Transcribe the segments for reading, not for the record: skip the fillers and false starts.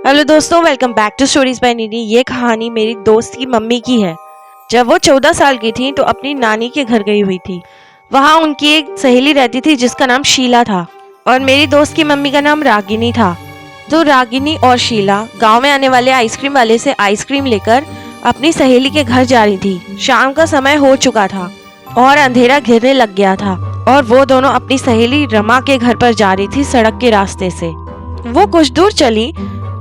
Hello दोस्तों, welcome back to stories by Neeni. ये कहानी मेरी दोस्त की मम्मी की है। जब वो 14 साल की थी तो अपनी नानी के घर गई हुई थी। वहाँ उनकी एक सहेली रहती थी जिसका नाम शीला था और मेरी दोस्त की मम्मी का नाम रागिनी था। तो रागिनी और शीला गांव में आने वाले आइसक्रीम वाले से आइसक्रीम लेकर अपनी सहेली के घर जा रही थी। शाम का समय हो चुका था और अंधेरा घिरने लग गया था और वो दोनों अपनी सहेली रमा के घर पर जा रही थी सड़क के रास्ते से। वो कुछ दूर चली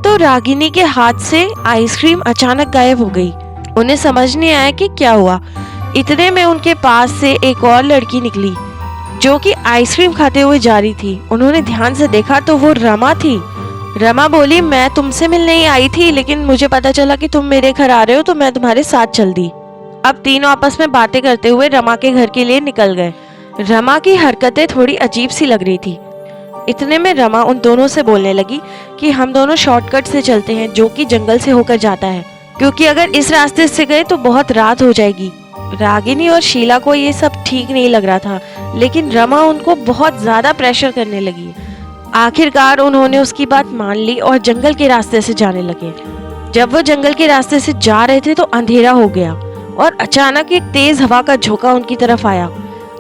तो रागिनी के हाथ से आइसक्रीम अचानक गायब हो गई। उन्हें समझ नहीं आया कि क्या हुआ। इतने में उनके पास से एक और लड़की निकली जो कि आइसक्रीम खाते हुए जा रही थी। उन्होंने ध्यान से देखा तो वो रमा थी। रमा बोली, मैं तुमसे मिलने ही आई थी, लेकिन मुझे पता चला कि तुम मेरे घर आ रहे हो तो मैं तुम्हारे साथ चल दी। अब तीनों आपस में बातें करते हुए रमा के घर के लिए निकल गए। रमा की हरकतें थोड़ी अजीब सी लग रही थी। इतने में रमा उन दोनों से बोलने लगी कि हम दोनों शॉर्टकट से चलते हैं जो कि जंगल से होकर जाता है, क्योंकि अगर इस रास्ते से गए तो बहुत रात हो जाएगी। रागिनी और शीला को ये सब ठीक नहीं लग रहा था, लेकिन रमा उनको बहुत ज्यादा प्रेशर करने लगी। आखिरकार उन्होंने उसकी बात मान ली और जंगल के रास्ते से जाने लगे। जब वो जंगल के रास्ते से जा रहे थे तो अंधेरा हो गया और अचानक एक तेज हवा का झोंका उनकी तरफ आया।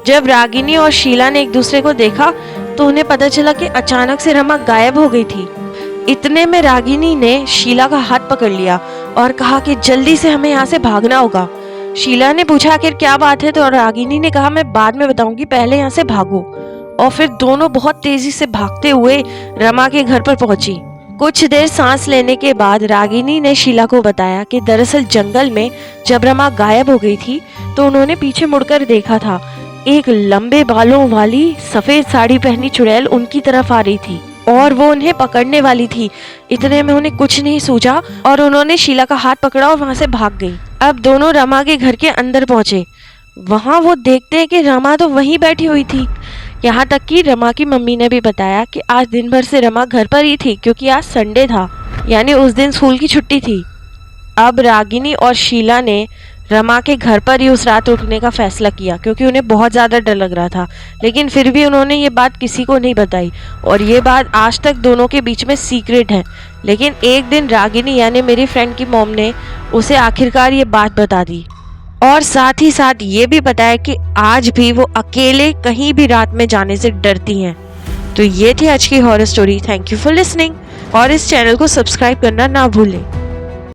जब रागिनी और शीला ने एक दूसरे को देखा तो उन्हें पता चला कि अचानक से रमा गायब हो गई थी। इतने में रागिनी ने शीला का हाथ पकड़ लिया और कहा कि जल्दी से हमें यहाँ से भागना होगा। शीला ने पूछा आखिर क्या बात है, तो रागिनी ने कहा मैं बाद में बताऊंगी, पहले यहाँ से भागो। और फिर दोनों बहुत तेजी से भागते हुए रमा के घर पर पहुंची। कुछ देर सांस लेने के बाद रागिनी ने शीला को बताया कि दरअसल जंगल में जब रमा गायब हो गई थी तो उन्होंने पीछे मुड़कर देखा था। एक लंबे बालों वाली सफेद साड़ी पहनी चुड़ैल उनकी तरफ आ रही थी और वो उन्हें पकड़ने वाली थी। इतने में उन्हें कुछ नहीं सूझा और उन्होंने शीला का हाथ पकड़ा और वहां से भाग गई। अब दोनों रमा के घर के अंदर पहुंचे। वहां वो देखते हैं कि रमा तो वहीं बैठी हुई थी। यहाँ तक कि रमा की मम्मी ने भी बताया कि आज दिन भर से रमा घर पर ही थी, क्योंकि आज संडे था, यानी उस दिन स्कूल की छुट्टी थी। अब रागिनी और शीला ने रमा के घर पर ही उस रात रुकने का फैसला किया, क्योंकि उन्हें बहुत ज़्यादा डर लग रहा था। लेकिन फिर भी उन्होंने ये बात किसी को नहीं बताई और ये बात आज तक दोनों के बीच में सीक्रेट है। लेकिन एक दिन रागिनी यानी मेरी फ्रेंड की मॉम ने उसे आखिरकार ये बात बता दी और साथ ही साथ ये भी बताया कि आज भी वो अकेले कहीं भी रात में जाने से डरती हैं। तो ये थी आज की horror story. Thank you for listening और इस चैनल को सब्सक्राइब करना ना भूलें।